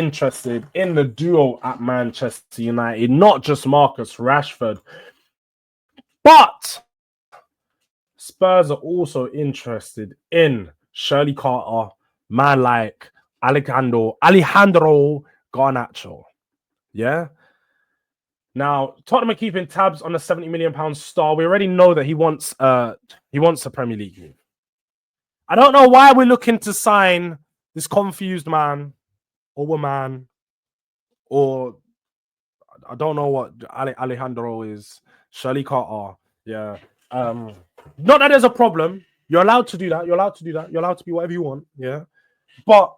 interested in the duo at Manchester United, not just Marcus Rashford, but Spurs are also interested in Shirley Carter, man like Alejandro Garnacho. Yeah. Now, Tottenham are keeping tabs on the £70 million star. We already know that he wants a Premier League move. I don't know why we're looking to sign this confused man or woman, or I don't know what Alejandro is. Shirley Carter. Yeah. Not that there's a problem. You're allowed to do that. You're allowed to do that. You're allowed to be whatever you want. Yeah. But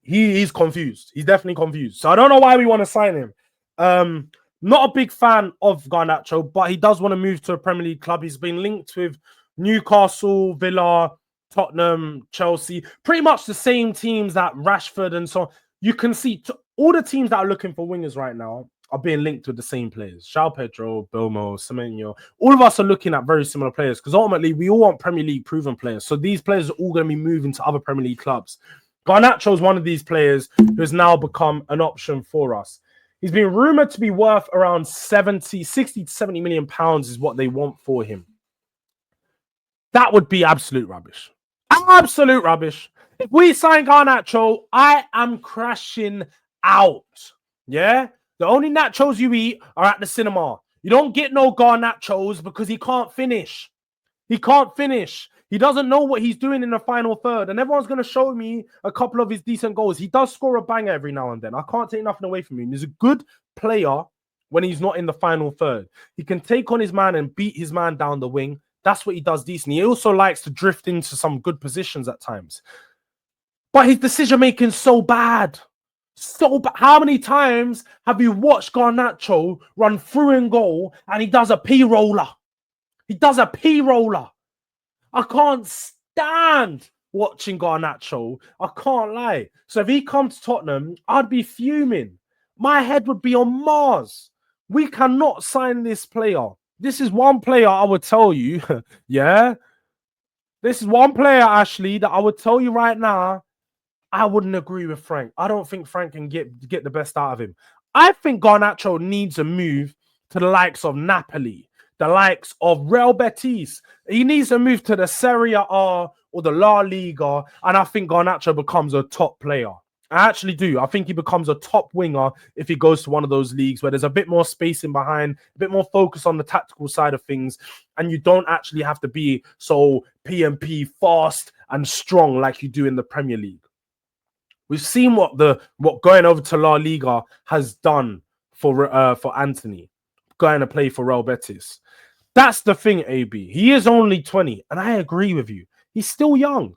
he's confused. He's definitely confused. So I don't know why we want to sign him. Not a big fan of Garnacho, but he does want to move to a Premier League club. He's been linked with Newcastle, Villa, Tottenham, Chelsea, pretty much the same teams that Rashford and so on. You can see all the teams that are looking for wingers right now are being linked with the same players. João Pedro, Bilmo, Semenyo. All of us are looking at very similar players because ultimately we all want Premier League proven players. So these players are all going to be moving to other Premier League clubs. Garnacho is one of these players who has now become an option for us. He's been rumored to be worth around 60 to 70 million pounds is what they want for him. That would be absolute rubbish. Absolute rubbish. If we sign Garnacho, I am crashing out. Yeah? The only nachos you eat are at the cinema. You don't get no Garnachos because he can't finish. He can't finish. He doesn't know what he's doing in the final third. And everyone's going to show me a couple of his decent goals. He does score a banger every now and then. I can't take nothing away from him. He's a good player when he's not in the final third. He can take on his man and beat his man down the wing. That's what he does decently. He also likes to drift into some good positions at times. But his decision-making is so bad. So bad. How many times have you watched Garnacho run through and goal and he does a P-roller? He does a P-roller. I can't stand watching Garnacho. I can't lie. So if he comes to Tottenham, I'd be fuming. My head would be on Mars. We cannot sign this player. This is one player I would tell you, yeah? This is one player, Ashley, that I would tell you right now, I wouldn't agree with Frank. I don't think Frank can get the best out of him. I think Garnacho needs a move to the likes of Napoli, the likes of Real Betis. He needs to move to the Serie A or the La Liga, and I think Garnacho becomes a top player. I actually do. I think he becomes a top winger if he goes to one of those leagues where there's a bit more spacing behind, a bit more focus on the tactical side of things, and you don't actually have to be so P&P fast and strong like you do in the Premier League. We've seen what going over to La Liga has done for Anthony, going to play for Real Betis. That's the thing, AB. He is only 20, and I agree with you. He's still young.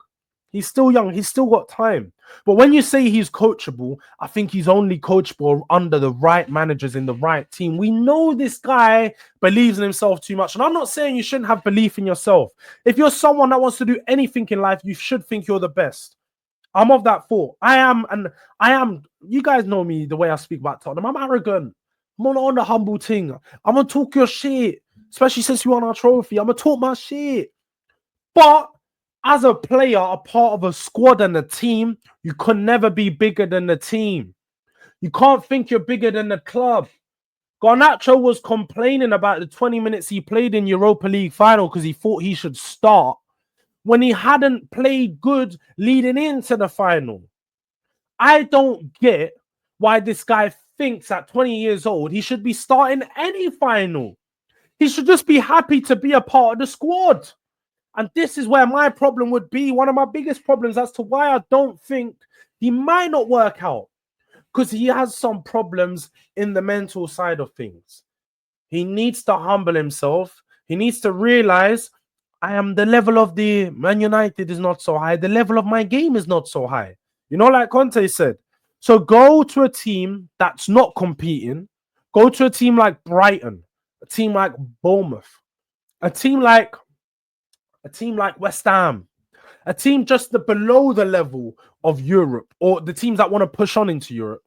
He's still young. He's still got time. But when you say he's coachable, I think he's only coachable under the right managers in the right team. We know this guy believes in himself too much. And I'm not saying you shouldn't have belief in yourself. If you're someone that wants to do anything in life, you should think you're the best. I'm of that thought. I am. You guys know me, the way I speak about Tottenham. I'm arrogant. I'm on the humble thing. I'm going to talk your shit. Especially since you won our trophy. I'm going to talk my shit. But as a player, a part of a squad and a team, you could never be bigger than the team. You can't think you're bigger than the club. Garnacho was complaining about the 20 minutes he played in Europa League final because he thought he should start when he hadn't played good leading into the final. I don't get why this guy thinks at 20 years old he should be starting any final. He should just be happy to be a part of the squad. And this is where my problem would be. One of my biggest problems as to why I don't think he might not work out. Because he has some problems in the mental side of things. He needs to humble himself. He needs to realize the level of the Man United is not so high. The level of my game is not so high. You know, like Conte said. So go to a team that's not competing. Go to a team like Brighton. A team like Bournemouth. A team like West Ham, a team just below the level of Europe, or the teams that want to push on into Europe.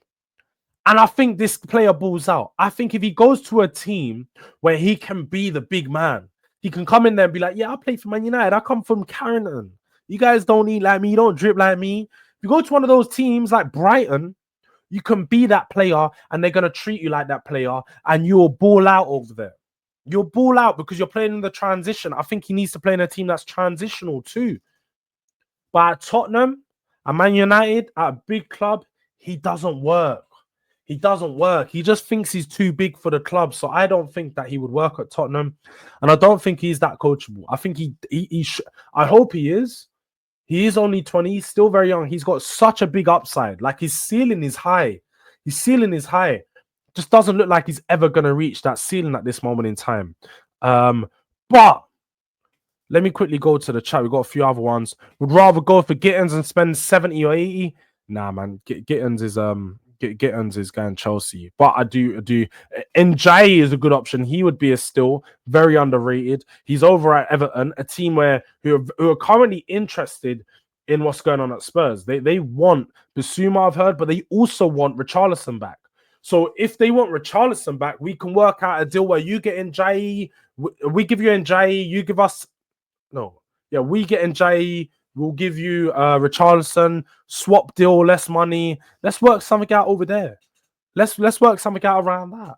And I think this player balls out. I think if he goes to a team where he can be the big man, he can come in there and be like, yeah, I play for Man United. I come from Carrington. You guys don't eat like me. You don't drip like me. If you go to one of those teams like Brighton, You can be that player, and they're gonna treat you like that player, and you'll ball out over there. You'll ball out because you're playing in the transition. I think he needs to play in a team that's transitional too. But at Tottenham and Man United, at a big club, he doesn't work. He doesn't work. He just thinks he's too big for the club. So I don't think that he would work at Tottenham. And I don't think he's that coachable. I think I hope he is. He is only 20. He's still very young. He's got such a big upside. Like, his ceiling is high. His ceiling is high. Just doesn't look like he's ever going to reach that ceiling at this moment in time. But let me quickly go to the chat. We've got a few other ones. Would rather go for Gittins and spend 70 or 80. Nah, man. Gittins is going Chelsea. But I do. Njai is a good option. He would be a still very underrated. He's over at Everton, a team who are currently interested in what's going on at Spurs. They want Bissouma, I've heard, but they also want Richarlison back. So if they want Richarlison back, we can work out a deal where you get Njai, we give you Njai, you give us we get Njai, we'll give you Richarlison, swap deal, less money. Let's work something out over there. Let's work something out around that.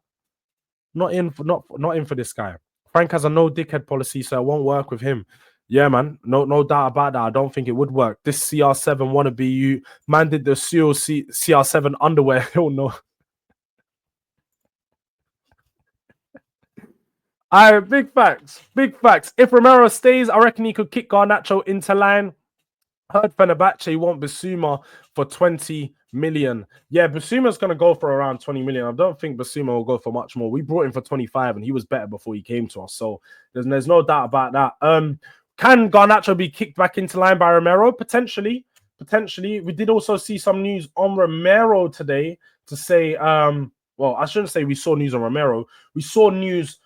Not in for this guy. Frank has a no dickhead policy, so it won't work with him. Yeah, man. No doubt about that. I don't think it would work. This CR7 wannabe, you man did the CR7 underwear. Hell no. All right, big facts. If Romero stays, I reckon he could kick Garnacho into line. Heard Fenerbahce want Bissouma for 20 million. Yeah, Bissouma's going to go for around 20 million. I don't think Bissouma will go for much more. We brought him for 25 and he was better before he came to us. So there's no doubt about that. Can Garnacho be kicked back into line by Romero? Potentially. We did also see some news on Romero today to say, well, I shouldn't say we saw news on Romero. We saw news